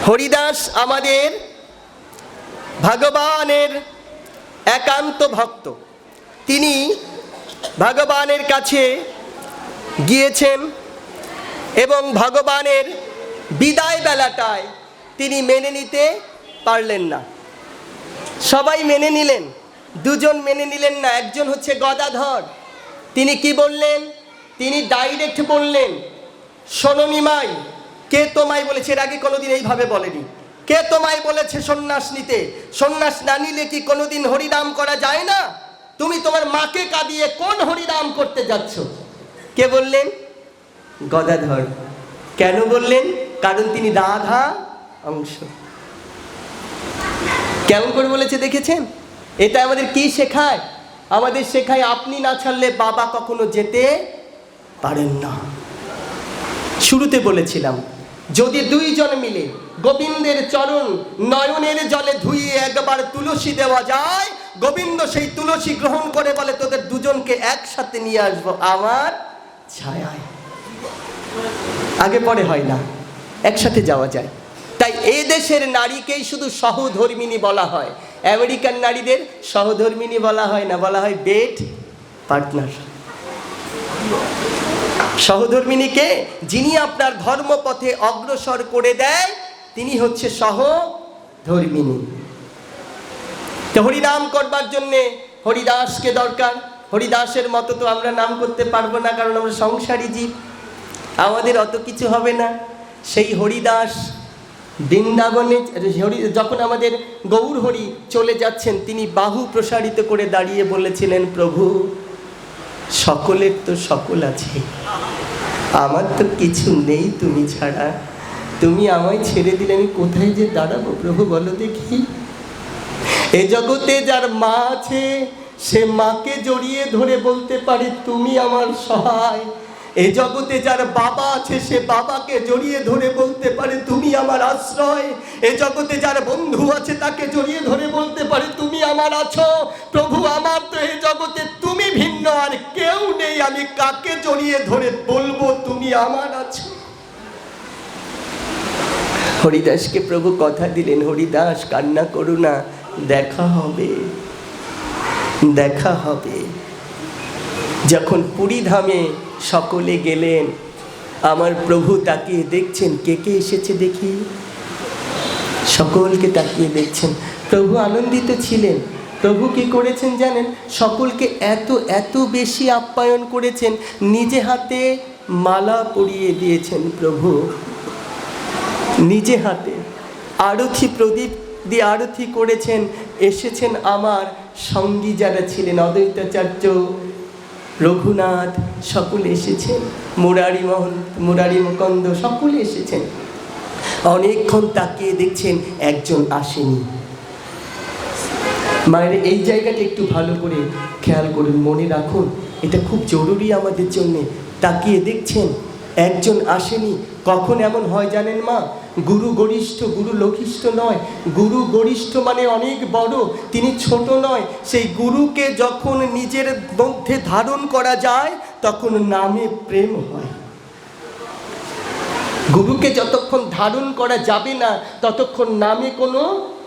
হরিদাস আমাদের ভগবানের একান্ত ভক্ত। তিনি ভগবানের কাছে গিয়েছেন এবং ভগবানের বিদায় বেলাটায় তিনি মেনে নিতে পারলেন না। সবাই মেনে নিলেন, দুজন মেনে নিলেন না। একজন হচ্ছে গদাধর। তিনি কি বললেন? তিনি ডাইরেক্ট বললেন, শোনো নিমাই, কে তোমায় বলেছে? এর আগে কোনোদিন এইভাবে বলেনি। কে তোমায় বলেছে সন্ন্যাস নিতে? সন্ন্যাস না নিলে কি কোনোদিন হরিনাম করা যায় না? তুমি তোমার মাকে কাঁদিয়ে কোন হরিনাম করতে যাচ্ছ? কে বললেন? গদাধর। কেন বললেন? কারণ তিনি রাধা অংশ। কেমন করে বলেছে দেখেছেন? এটা আমাদের কি শেখায়? আমাদের শেখায় আপনি না ছাড়লে বাবা কখনো যেতে পারেন না। শুরুতে বলেছিলাম, যদি দুইজন মিলে গোবিন্দের চরণ নয়নের জলে ধুইয়ে একবার তুলসী দেওয়া যায়, গোবিন্দ সেই তুলসী গ্রহণ করে বলে, তোদের দুজনকে একসাথে নিয়ে আসবো আমার ছায়ায়। আগে পরে হয় না, একসাথে যাওয়া যায়। তাই এ দেশের নারীকেই শুধু সহধর্মিণী বলা হয়। আমেরিকান নারীদের সহধর্মিণী বলা হয় না, বলা হয় বেড পার্টনার। সহধর্মিণীকে যিনি আপনার ধর্মপথে অগ্রসর করে দেয়, তিনি হচ্ছে সহধর্মিণী। তো হরিনাম করবার জন্যে হরিদাসকে দরকার। হরিদাসের মতো তো আমরা নাম করতে পারবো না, কারণ আমরা সংসারী জীব, আমাদের অত কিছু হবে না। সেই হরিদাস বৃন্দাবনে যখন আমাদের গৌর হরি চলে যাচ্ছেন, তিনি বাহু প্রসারিত করে দাঁড়িয়ে বলেছিলেন, প্রভু সকলের তো সকল আছে, আমার তো কিছু নেই তুমি ছাড়া। তুমি আমায় ছেড়ে দিলে আমি কোথায় যে দাঁড়াবো প্রভু বলো দেখি। এ জগতে যার মা আছে, সে মাকে জড়িয়ে ধরে বলতে পারে তুমি আমার সহায়। এ জগতে যার বাবা আছে, সে বাবাকে জড়িয়ে ধরে বলতে পারে তুমি আমার আশ্রয়। এ জগতে যার বন্ধু আছে, তাকে জড়িয়ে ধরে বলতে পারে তুমি আমার আছো। প্রভু আমার তো এই জগতে তুমি ভিন্ন আর কেউ নেই, আমি কাকে জড়িয়ে ধরে বলবো তুমি আমার আছো? হরিদাসকে প্রভু কথা দিলেন, হরিদাস কান্না করো না, দেখা হবে, দেখা হবে। যখন পুরী ধামে সকলে গেলেন, আমার প্রভু তাকিয়ে দেখছেন কে কে এসেছে দেখি। সকলকে তাকিয়ে দেখছেন। প্রভু আনন্দিত ছিলেন। প্রভু কি করেছেন জানেন? সকলকে এত এত বেশি আপ্যায়ন করেছেন, নিজে হাতে মালা পরিয়ে দিয়েছেন প্রভু, নিজে হাতে আরতি প্রদীপ দিয়ে আরতি করেছেন। এসেছেন আমার সঙ্গী যারা ছিলেন, অদ্বৈতাচার্য, রঘুনাথ, সকলে এসেছেন, মুরারি মুকুন্দ সকলে এসেছেন। অনেকক্ষণ তাকিয়ে দেখছেন, একজন আসেনি। মায়ের এই জায়গাটা একটু ভালো করে খেয়াল করুন, মনে রাখুন, এটা খুব জরুরি আমাদের জন্যে। তাকিয়ে দেখছেন, একজন আসেনি। কখন এমন হয় জানেন মা? গুরু গরিষ্ঠ, গুরু লঘিষ্ঠ নয়। গুরু গরিষ্ঠ মানে অনেক বড়, তিনি ছোট নয়। সেই গুরুকে যখন নিজের মধ্যে ধারণ করা যায়, তখন নামে প্রেম হয়। গুরুকে যতক্ষণ ধারণ করা যাবে না, ততক্ষণ নামে কোনো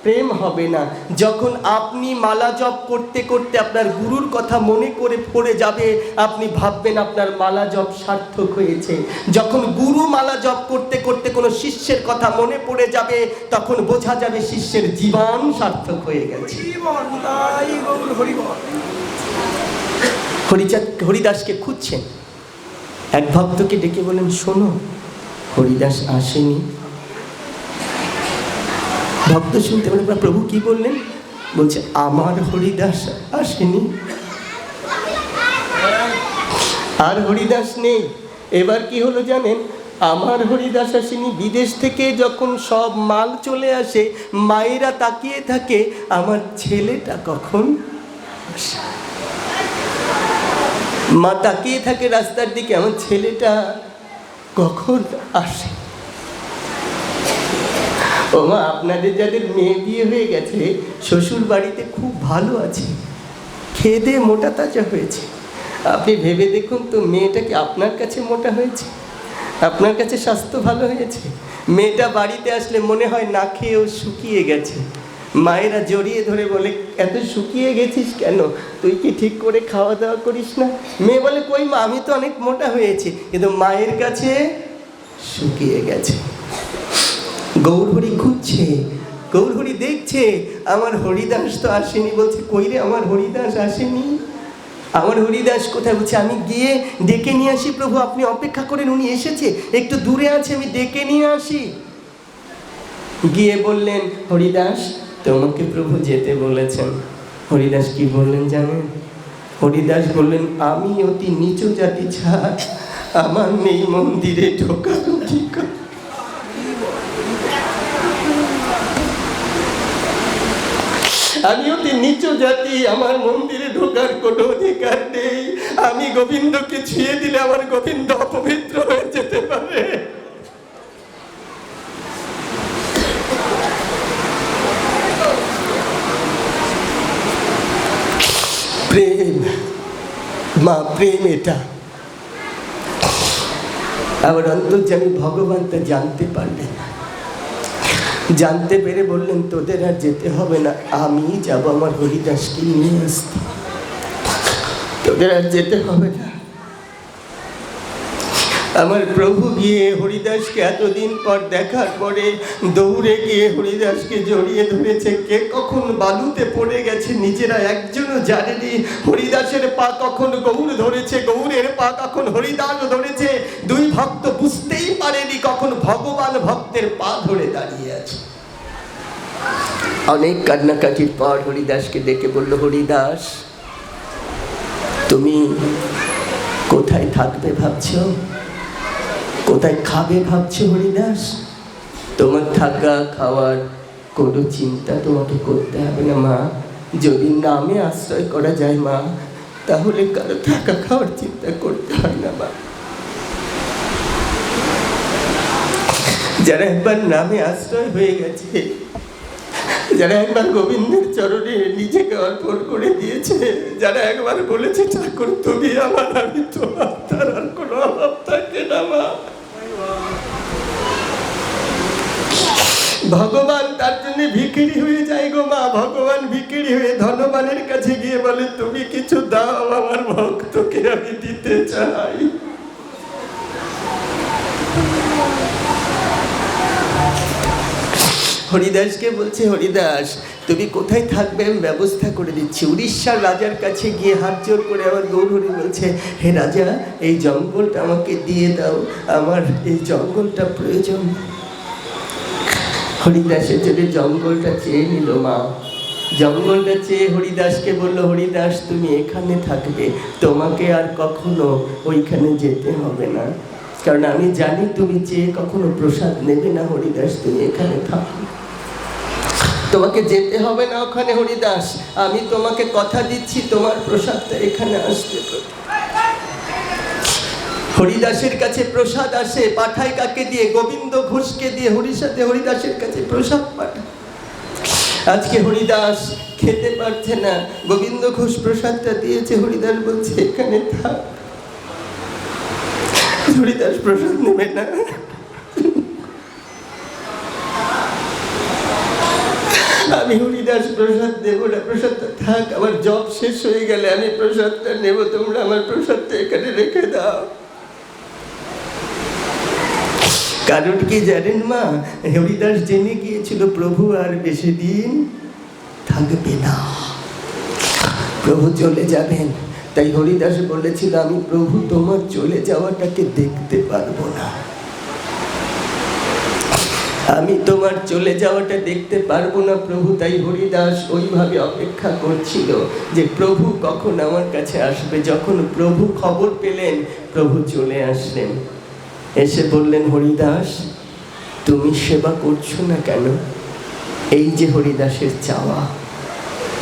প্রেম হবে না। যখন আপনি মালা জপ করতে করতে আপনার গুরুর কথা মনে করে পড়ে যাবে, আপনি ভাববেন আপনার মালা জপ সার্থক হয়েছে। যখন গুরু মালা জপ করতে করতে কোনো শিষ্যের কথা মনে পড়ে যাবে, তখন বোঝা যাবে শিষ্যের জীবন সার্থক হয়ে গেছে। হরিদাসকে খুঁজছেন। এক ভক্তকে ডেকে বলেন, শোনো, হরিদাস আসেনি। ভক্ত শুনতে পারে, প্রভু কি বললেন? বলছে আমার হরিদাস আসেনি। আর হরিদাস নেই। এবার কি হলো জানেন? আমার হরিদাস আসেনি। বিদেশ থেকে যখন সব মাল চলে আসে, মায়েরা তাকিয়ে থাকে আমার ছেলেটা কখন আসে। মা তাকিয়ে থাকে রাস্তার দিকে, আমার ছেলেটা কখন আসে। ও মা, আপনাদের যাদের মেয়ে বিয়ে হয়ে গেছে, শ্বশুর বাড়িতে খুব ভালো আছে, খেয়ে দিয়ে মোটা তাজা হয়েছে। আপনি ভেবে দেখুন তো, মেয়েটা কি আপনার কাছে মোটা হয়েছে? আপনার কাছে স্বাস্থ্য ভালো হয়েছে? মেয়েটা বাড়িতে আসলে মনে হয় না খেয়েও শুকিয়ে গেছে। মায়েরা জড়িয়ে ধরে বলে, এত শুকিয়ে গেছিস কেন? তুই কি ঠিক করে খাওয়া দাওয়া করিস না? মেয়ে বলে, কই মা, আমি তো অনেক মোটা হয়েছি। কিন্তু মায়ের কাছে শুকিয়ে গেছে। গৌরহরি খুঁজছে, গৌরহরি দেখছে আমার হরিদাস তো আসেনি। বলছে, কই রে, আমার হরিদাস আসেনি, আমার হরিদাস কোথায়? বলছে, আমি গিয়ে ডেকে নিয়ে আসি প্রভু, আপনি অপেক্ষা করেন, উনি এসেছে, একটু দূরে আছে, আমি ডেকে নিয়ে আসি। গিয়ে বললেন, হরিদাস তোমাকে প্রভু যেতে বলেছেন। হরিদাস কি বললেন জানেন? হরিদাস বললেন, আমি অতি নিচু জাতি ছাড়, আমার নেই মন্দিরে ঢোকার অধিকার। আমি অতি নিচু জাতি, আমার মন্দিরে ঢোকার কোনো অধিকার নেই। আমি গোবিন্দকে ছুঁয়ে দিলে আমার গোবিন্দ অপবিত্র হয়ে যেতে পারে। প্রেম মা, প্রেম এটা। আমার অন্তর্যামী ভগবান তা জানতে পারলেন, জানতে পেরে বললেন, তোদের আর যেতে হবে না, আমি যাব আমার হরিদাসকে নিয়ে আসতে, তোদের আর যেতে হবে না। আমার প্রভু গিয়ে হরিদাসকে এতদিন পর দেখার পরে দৌড়ে গিয়ে হরিদাসকে জড়িয়ে ধরেছে। কে কখন বালুতে পড়ে গেছে নিজেরা একজনও জানেনি। হরিদাসের পা কখন গৌর ধরেছে, গৌরের পা কখন হরিদাস ধরেছে, দুই ভক্ত বুঝতেই পারেনি কখন ভগবান ভক্তের পা ধরে দাঁড়িয়ে আছে। অনেক কান্নাকাটির পর হরিদাসকে ডেকে বলল, হরিদাস তুমি কোথায় থাকবে ভাবছো, কোথায় খাবে ভাবছো? হরিদাস, তোমার থাকা খাওয়ার কোনো চিন্তা তোমাকে করতে হবে না মা। যদি নামে আশ্রয় করা যায় মা, তাহলে কারো থাকা খাওয়ার চিন্তা করতে হয় না মা। যারা একবার নামে আশ্রয় হয়ে গেছে, যারা একবার গোবিন্দের চরণে নিজেকে অর্পণ করে দিয়েছে, যারা একবার বলেছে, ঠাকুর তুমি আমার, আমি তোমার, তার আর কোনো অভাব থাকে না মা। ভগবান তার জন্য ভিখিরি হয়ে যায় গো মা। ভগবান ভিখিরি হয়ে ধনবানের কাছে গিয়ে বলে, তুমি কিছু দাও, আমার ভক্তকে আমি দিতে চাই। হরিদাসকে বলছে, হরিদাস তুমি কোথায় থাকবে আমি ব্যবস্থা করে দিচ্ছি। উড়িষ্যার রাজার কাছে গিয়ে হাত জোর করে আবার গৌরহরি বলছে, হে রাজা, এই জঙ্গলটা আমাকে দিয়ে দাও, আমার এই জঙ্গলটা প্রয়োজন। হরিদাসের জন্য জঙ্গলটা চেয়ে নিল মা। জঙ্গলটা চেয়ে হরিদাসকে বলল, হরিদাস তুমি এখানে থাকবে, তোমাকে আর কখনো ওইখানে যেতে হবে না, কারণ আমি জানি তুমি চেয়ে কখনো প্রসাদ নেবে না। হরিদাস তুমি এখানে থাকো, তোমাকে যেতে হবে না ওখানে। হরিদাস আমি তোমাকে কথা দিচ্ছি, তোমার প্রসাদটা এখানে আসবে। হরিদাসের কাছে প্রসাদ আসে, পাঠায় কাকে দিয়ে? গোবিন্দ ঘোষকে দিয়ে হরিদাসের কাছে প্রসাদ পাঠায়। আজকে হরিদাস খেতে পারছে না, গোবিন্দ ঘোষ প্রসাদটা দিয়েছে। হরিদাস বলছে, এখানে থাক। হরিদাস প্রসাদ নেবে না। আমি হরিদাস প্রসাদ দেব না, প্রসাদটা থাক, আমার জব শেষ হয়ে গেলে আমি প্রসাদটা নেব, তোমরা আমার প্রসাদটা এখানে রেখে দাও। কারণ কি জানেন মা? হরিদাস জেনে গিয়েছিল প্রভু আর বেশি দিন থাকবে না, প্রভু চলে যাবেন। তাই হরিদাস বলেছিল, আমি প্রভু তোমার চলে যাওয়াটাকে দেখতে পারবো না, আমি তোমার চলে যাওয়াটা দেখতে পারবো না প্রভু। তাই হরিদাস ওইভাবে অপেক্ষা করছিল যে প্রভু কখন আমার কাছে আসবে। যখন প্রভু খবর পেলেন, প্রভু চলে আসলেন, এসে বললেন, হরিদাস তুমি সেবা করছো না কেন? এই যে হরিদাসের চাওয়া,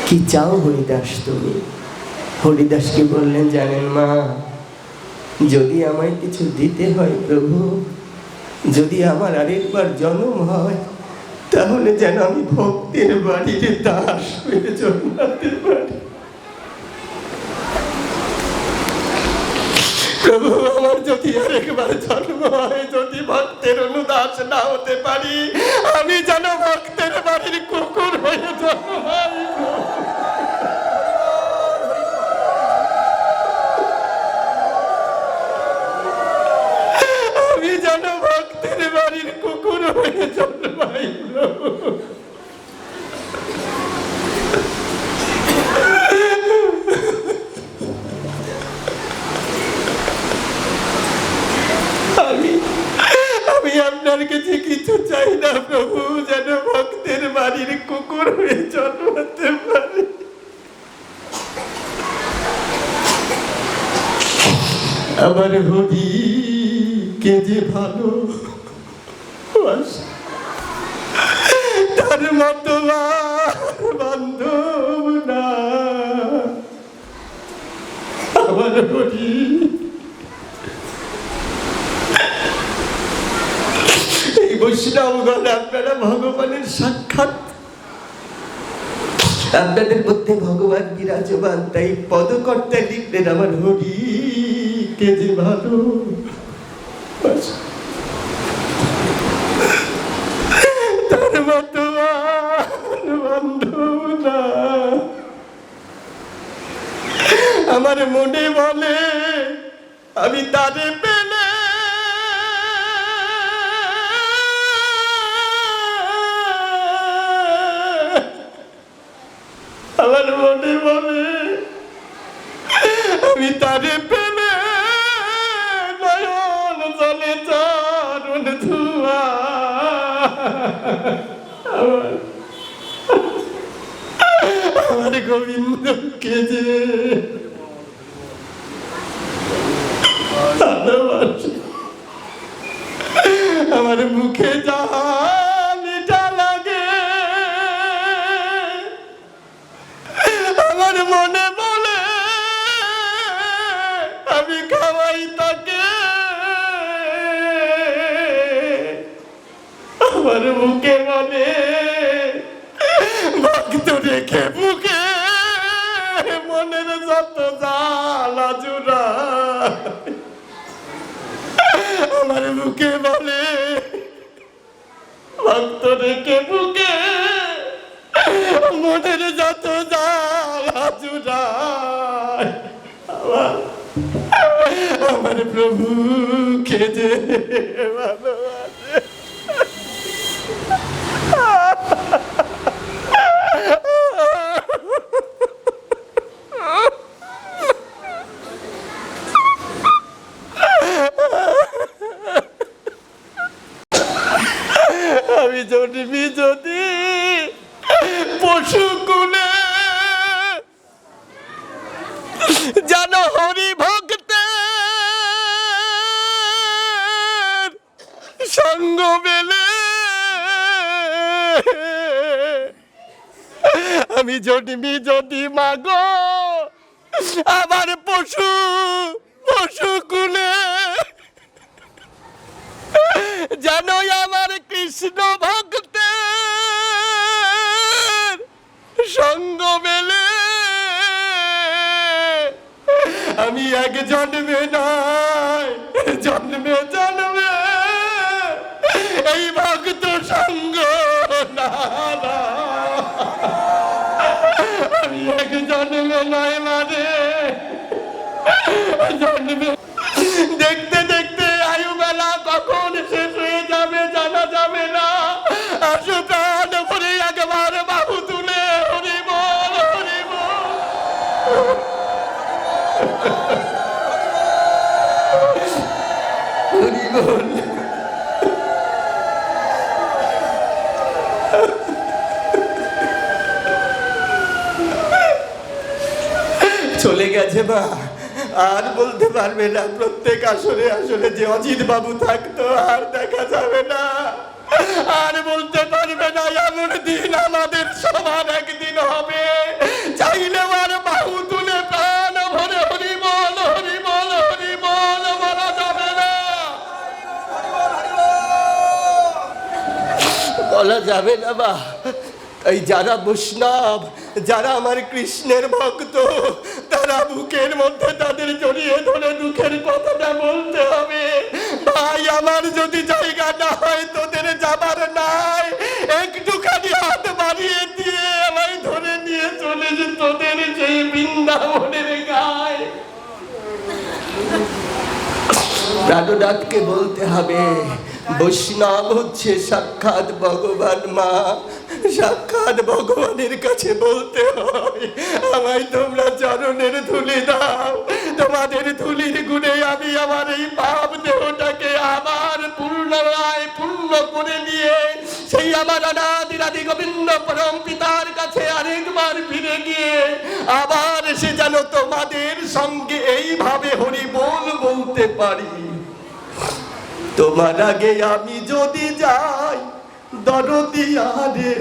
কি চাও হরিদাস তুমি? হরিদাসকে বললেন, জানেন মা, যদি আমায় কিছু দিতে হয় প্রভু, যদি আমার আরেকবার জন্ম হয়, তাহলে যেন আমি ভক্তের বাড়িতে দাস হয়ে জন্মাতে পারি। প্রভু, আমার যদি আরেকবার জন্ম হয়, যদি ভক্তের অনুদাস না হতে পারি, আমি যেন ভক্তের বাড়ির কুকুর হয়ে জন্মাই। আমি যেন ভক্তের বাড়ির কুকুর হয়ে জন্মাই। আমি আপনার কাছে কিছু চাই না প্রভু, যেন ভক্তের বাড়ির কুকুর হয়ে জন্মাতে পারি। আমার হরি কে যে ভালো, তার মতো বান্ধব না। আমার হরি এই বৈষ্ণবগণ, আপনারা ভগবানের সাক্ষাৎ, আপনাদের মধ্যে ভগবান বিরাজমান, তাই পদকর্তা লিখলেন আমার হরি কে যে ভালো, তার মতো বান্ধব না। আমার মনে বলে আমি তারে পেলে আমার মনে বলে আমি তারে পেলে নয়ন জলে চরণ ধুয়া। আমার গোবিন্দ কে যে আমার মুখে যাহা মিঠা লাগে, আমার মনে বলে আমি খাওয়াই তাকে। আমার মুখে বলে ভক্ত রেখে বুকে মনের যত জ্বালা জুড়া। আমার বুকে বলে ভক্ত রেখে বুকে মনের যত জ্বালা জুড়া। আমার প্রভু খেজে ভালোবাসে। আমি জন্মি যদি পশু কুলে, যেন হরি ভক্তের সঙ্গ মেলে। আমি জন্মি যদি মাগো আবার পশু কুলে, যেন আমার কৃষ্ণ ভক্তের সঙ্গ মেলে। আমি এক জন্মে নয়, জন্মে জন্মে এই ভক্ত সঙ্গ না। আমি এক জন্মে নয় মানে জন্মে। দেখতে দেখতে আয়ু বেলা কখন শেষ হয়ে যাবে জানা যাবে না। আসো প্রাণ ভরে একবার বাহু তুলে হরি বল, হরি বল। হরি বল। চলে গেছে মা, আর বলতে পারবে না। প্রত্যেক আসরে আসরে যে অজিত বাবু থাকতো আর দেখা যাবে না, আর বলতে পারবে না। এমন দিন আমাদের সবার একদিন হবে, চাইলে আর বাহু তুলে প্রাণ ভরে হরি বল, হরি বল, হরি বল বলা যাবে না, বলা যাবে না। বা এই যারা বৈষ্ণব, যারা আমার কৃষ্ণের ভক্ত, তারা বুকের মধ্যে তাদের জড়িয়ে ধরে দুঃখের কথাটা বলতে হবে। ভাই, আমার যদি জায়গা না হয়, তোদের যাবার নাই, একটুখানি হাত বাড়িয়ে দিয়ে আমায় ধরে নিয়ে চলে যে তোদের সেই বৃন্দাবনের গায়। প্রাণনাথকে বলতে হবে, বৈষ্ণব হচ্ছে সাক্ষাৎ ভগবান মা। সাক্ষাৎ ভগবানের কাছে বলতে হয়, আমায় তোমরা চরণের ধুলি দাও। তোমাদের ধুলির গুণে আমি আমার এই পাপ দেহটাকে আবার পূর্ণায় পূর্ণ করে নিয়ে সেই আমার অনাদিরাদি গোবিন্দ পরম পিতার কাছে আরেকবার ফিরে গিয়ে আবার সে যেন তোমাদের সঙ্গে এইভাবে হরি বল বলতে পারি। তোমার আগে আমি যদি যাই দরদি আরে,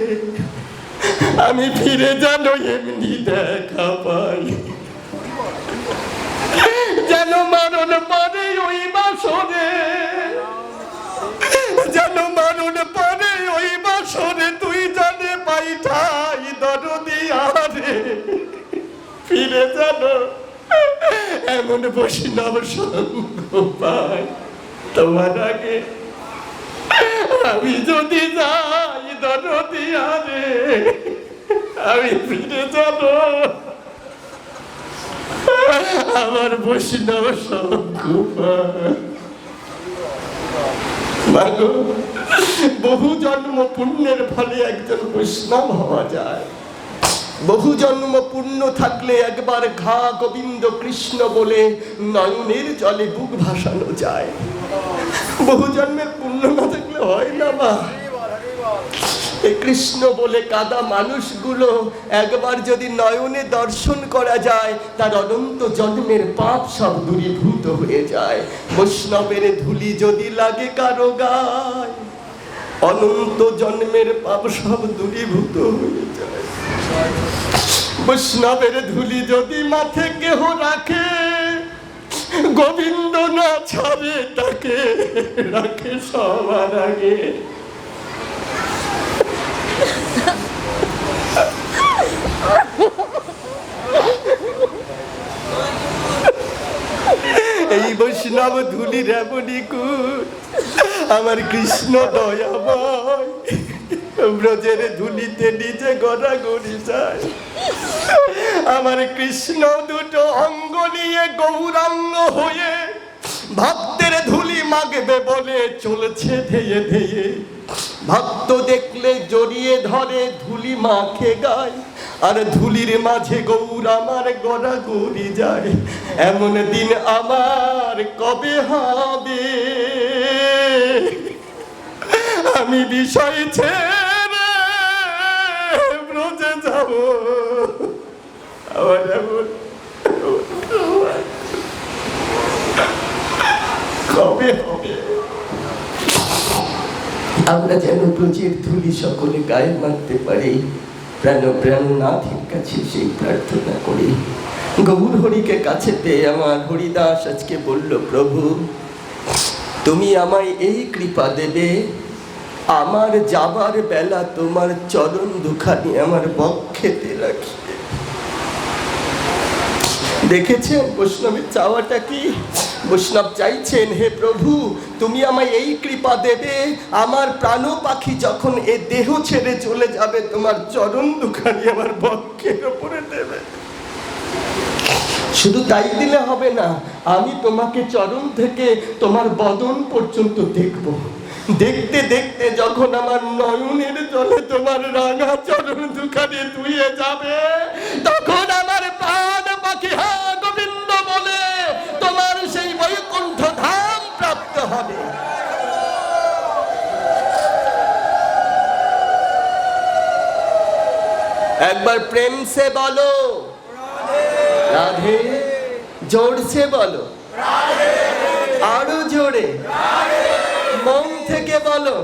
আমি ফিরে যেন এমনি দেখা পাই, যেন মরণ পরে ওই বাসরে, যেন মরণ পরে ওই বাসরে তুই জানে পাইঠাই দরদি আরে, ফিরে যেন এমন বৈষ্ণব সঙ্গ পাই। তোমার আগে আমি যদি যাই দরদি আরে, আমি ফিরে যাব আমার বৈষ্ণব সঙ্গ পাই। মাগো, বহু জন্ম পুণ্যের ফলে একজন বৈষ্ণব হওয়া যায়। বহু জন্ম পুণ্য থাকলে একবার ঘা গোবিন্দ কৃষ্ণ বলে নয়নের জলে বুক ভাসানো যায়। বহু জন্মের পুণ্য না থাকলে হয় না মা। এই কৃষ্ণ বলে কাদা মানুষগুলো একবার যদি নয়নে দর্শন করা যায়, তার অনন্ত জন্মের পাপ সব দূরীভূত হয়ে যায়। বৈষ্ণবের ধুলি যদি লাগে কারো গায়, অনন্ত জন্মের পাপ সব দূরীভূত হয়ে যায়। বৈষ্ণবের ধুলি যদি মাথে কেহ রাখে, গোবিন্দ না ছাড়ে তাকে রাখে সবার আগে। এই বৈষ্ণব ধুলির এমনই গুণ, আমার কৃষ্ণ দয়াময় ব্রজের ধুলিতে নিজে গড়াগড়ি যায়। আমার কৃষ্ণ দুটো অঙ্গ নিয়ে গৌরাঙ্গ হয়ে ভক্তের ধুলি মাগবে বলে চলছে ধেয়ে ধেয়ে। ভক্ত দেখলে জড়িয়ে ধরে ধুলি মাখে গায়, আর ধুলির মাঝে গৌর আমার গড়াগড়ি যায়। এমন দিন আমার কবে হবে, আমি বিষয় ছেড়ে ব্রজে যাব। আবার এমন কবে হবে? আমরা যেন ব্রজের ধুলি সকলে গায়ে মারতে পারি, প্রাণনাথের কাছে সেই প্রার্থনা করি। গৌর হরিকে কাছে পেয়ে আমার হরিদাস আজকে বলল, প্রভু তুমি আমায় এই কৃপা দেবে, আমার যাবার বেলা তোমার চরণ দুখানি আমার বক্ষেতে রাখি। দেখেছেন বৈষ্ণবের চাওয়াটা কি? বৈষ্ণব চাইছেন, হে প্রভু তুমি আমায় এই কৃপা দেবে, আমার প্রাণ পাখি যখন এ দেহ ছেড়ে চলে যাবে, তোমার চরণ দুখানি আমার বক্ষের উপরে দেবে। শুধু তাই দিলে হবে না, আমি তোমাকে চরণ থেকে তোমার বদন পর্যন্ত দেখব। দেখতে দেখতে যখন আমার নয়নের জলে তোমার রাঙা চরণ দুখানি ধুয়ে যাবে, তখন আমার প্রাণ পাখি হা গোবিন্দ বলে তোমার সেই বৈকুণ্ঠ ধাম প্রাপ্ত হবে। একবার প্রেম সে বলো রাধে, জোর সে বলো আরো জোরে, মন থেকে বলো।